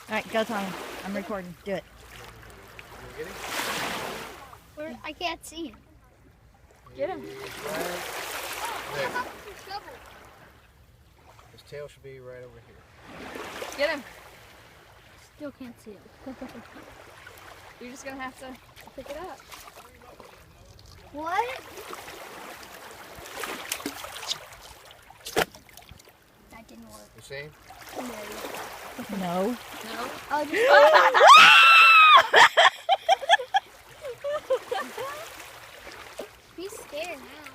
All right, go, Tommy. I'm recording. Do it. You get him? Where, I can't see him. Get him. There. How about your shovel? His tail should be right over here. Get him. Still can't see him. You're just gonna have to pick it up. What? That didn't work. You see him? No. No. Oh, just he's scared now.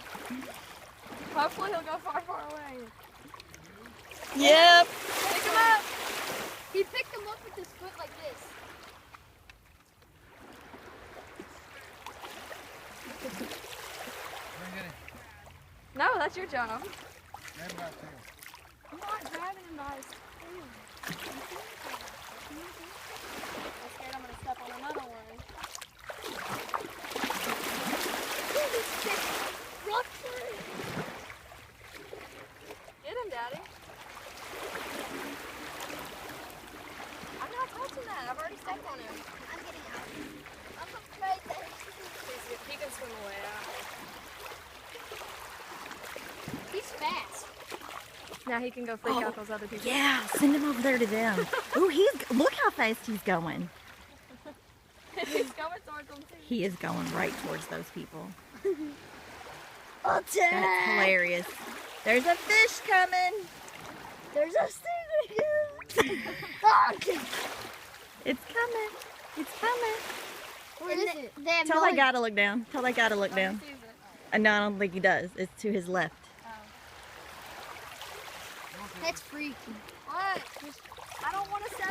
Hopefully he'll go far, far away. Yep. Pick him up. He picked him up with his foot like this. Bring it in. No, that's your job. Grab it out tail. I'm not grabbing him by his tail. I'm scared I'm gonna step on another one. Get him, Daddy. I'm not touching that. I've already stepped on him. I'm getting out. I'm afraid that He can swim away out. he's fast. Now he can go freak out those other people. Yeah, send him over there to them. Ooh, look how fast he's going. He's going towards them too. He is going right towards those people. Attack! That's hilarious. There's a fish coming. There's a stingray. It's coming. It's coming. Where is it? They have Tell no that guy to look down. Tell that guy to look down. Sees it. No, I don't think he does. It's to his left. That's freaky. What? I don't want to set